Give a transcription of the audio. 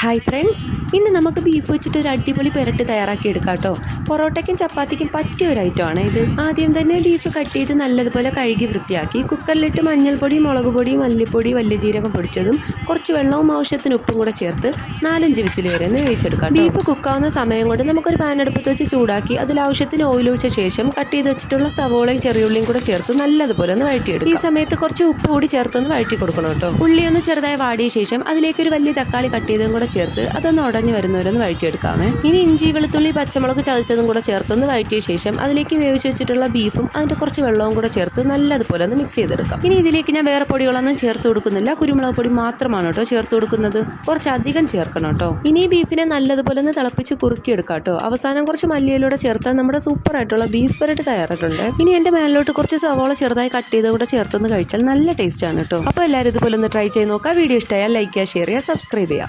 Hi friends, ഇന്ന് നമുക്ക് beef വെച്ചിട്ട് ഒരു അടിപൊളി പെരട്ട് തയ്യാറാക്കി എടുക്കാം കേട്ടോ. പൊറോട്ടയ്ക്കും ചപ്പാത്തിക്കും പറ്റിയ ഒരു ഐറ്റമാണ് ഇത്. ആദ്യം തന്നെ ബീഫ് കട്ട് ചെയ്ത് നല്ലതുപോലെ കഴുകി വൃത്തിയാക്കി കുക്കറിലിട്ട് മഞ്ഞൾപ്പൊടി, മുളക് പൊടി, മല്ലിപ്പൊടി, വലിയ ജീരകം പൊടിച്ചതും കുറച്ച് വെള്ളവും ആവശ്യത്തിന് ഉപ്പും കൂടെ ചേർത്ത് 4-5 വിസിൽ വരെ ഒന്ന് വേവിച്ചെടുക്കാം. ബീഫ് കുക്കാവുന്ന സമയം കൊണ്ട് നമുക്കൊരു പാൻ അടുപ്പത്ത് വെച്ച് ചൂടാക്കി അതിൽ ആവശ്യത്തിന് ഓയിൽ ഒഴിച്ച ശേഷം കട്ട് ചെയ്ത് വെച്ചിട്ടുള്ള സവോളയും ചെറിയുള്ളിയും കൂടെ ചേർത്ത് നല്ലതുപോലെ ഒന്ന് വഴറ്റിയെടുക്കും. ഈ സമയത്ത് കുറച്ച് ഉപ്പ് കൂടി ചേർത്തൊന്ന് വഴറ്റി കൊടുക്കണം കേട്ടോ. ഉള്ളി ഒന്ന് ചെറുതായി വാടിയ ശേഷം അതിലേക്ക് ഒരു വലിയ തക്കാളി കട്ട് ചെയ്തതും കൂടെ ചേർത്ത് അതൊന്ന് ഉടഞ്ഞു വരുന്നവരൊന്ന് വഴറ്റിയെടുക്കാമേ. ഇനി ഇഞ്ചി, വെളുത്തുള്ളി, പച്ചമുളക് ചതച്ചതും കൂടെ ചേർത്തൊന്ന് വഴറ്റിയ ശേഷം അതിലേക്ക് വേവിച്ച് വെച്ചിട്ടുള്ള ബീഫും അതിൻ്റെ കുറച്ച് വെള്ളവും കൂടെ ചേർത്ത് നല്ലതുപോലെ ഒന്ന് മിക്സ് ചെയ്തെടുക്കാം. ഇനി ഇതിലേക്ക് ഞാൻ വേറെ പൊടികളൊന്നും ചേർത്ത് കൊടുക്കുന്നില്ല, കുരുമുളക് പൊടി മാത്രമാണ് കേട്ടോ ചേർത്ത് കൊടുക്കുന്നത്. കുറച്ചധികം ചേർക്കണം കേട്ടോ. ഇനി ബീഫിനെ നല്ലതുപോലെ ഒന്ന് തിളപ്പിച്ച് കുറുക്കിയെടുക്കാം കേട്ടോ. അവസാനം കുറച്ച് മല്ലിയിലൂടെ ചേർത്താൽ നമ്മുടെ സൂപ്പർ ആയിട്ടുള്ള ബീഫ് പെരട്ട് തയ്യാറായിട്ടുണ്ട്. ഇനി എൻ്റെ മേലിലോട്ട് കുറച്ച് സവോള ചെറുതായി കട്ട് ചെയ്ത് കൂടെ ചേർത്തൊന്ന് കഴിച്ചാൽ നല്ല ടേസ്റ്റ് ആണ് കേട്ടോ. അപ്പോൾ എല്ലാവരും ഇതുപോലെ ഒന്ന് ട്രൈ ചെയ്ത് നോക്കാം. വീഡിയോ ഇഷ്ടമായാൽ ലൈക്ക് ചെയ്യുക, ഷെയർ ചെയ്യുക, സബ്സ്ക്രൈബ് ചെയ്യുക.